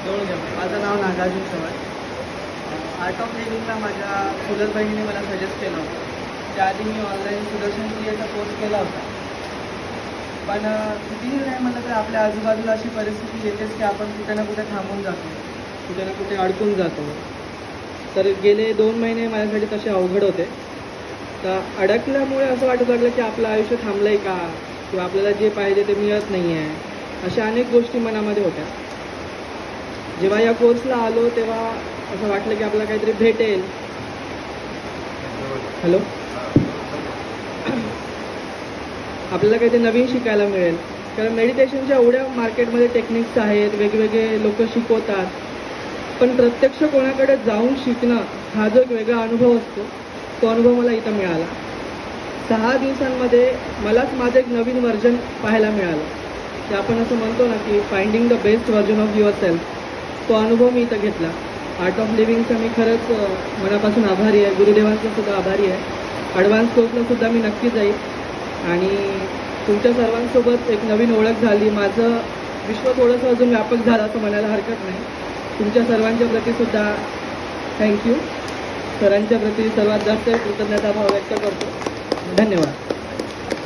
माझं नाव Nagarjuna Chavan. Art of लिव्हिंगला माझ्या चुलत बहिणीने मला सजेस्ट केलं होतं. त्याआधी मी ऑनलाईन सुदर्शन क्रिएचा कोर्स केला होता. पण कितीही नाही म्हटलं तर आपल्या आजूबाजूला अशी परिस्थिती येतेच की आपण कुठे ना कुठे थांबून जातो, कुठे ना कुठे अडकून जातो. तर गेले 2 महिने माझ्यासाठी तसे अवघड होते. तर अडकल्यामुळे असं वाटत लागलं की आपलं आयुष्य थांबलं आहे का, किंवा आपल्याला जे पाहिजे ते मिळत नाही आहे, अशा अनेक गोष्टी मनामध्ये होत्या. जेव्हा या कोर्सला आलो तेव्हा असं वाटलं की आपल्याला काहीतरी भेटेल. हॅलो, आपल्याला काहीतरी नवीन शिकायला मिळेल. कारण मेडिटेशनच्या एवढ्या मार्केटमध्ये टेक्निक्स आहेत, वेगवेगळे लोक शिकवतात, पण प्रत्यक्ष कोणाकडे जाऊन शिकणं हा जो एक वेगळा अनुभव असतो, तो अनुभव मला इथं मिळाला. 6 दिवसांमध्ये मलाच माझं एक नवीन व्हर्जन पाहायला मिळालं. की आपण असं म्हणतो ना की finding the best version of your self, तो अनुभव मी इथं घेतला. आर्ट ऑफ लिव्हिंगचा मी खरंच मनापासून आभारी आहे. गुरुदेवांचा सुद्धा आभारी आहे. ॲडव्हान्स कोर्सला सुद्धा मी नक्की जाईल आणि तुमच्या सर्वांसोबत एक नवीन ओळख झाली. माझं विश्व थोडंसं अजून व्यापक झालं असं म्हणायला हरकत नाही. तुमच्या सर्वांच्या प्रतीसुद्धा थँक्यू. सरांच्या प्रती सर्वात जास्त कृतज्ञताभाव व्यक्त करतो. धन्यवाद.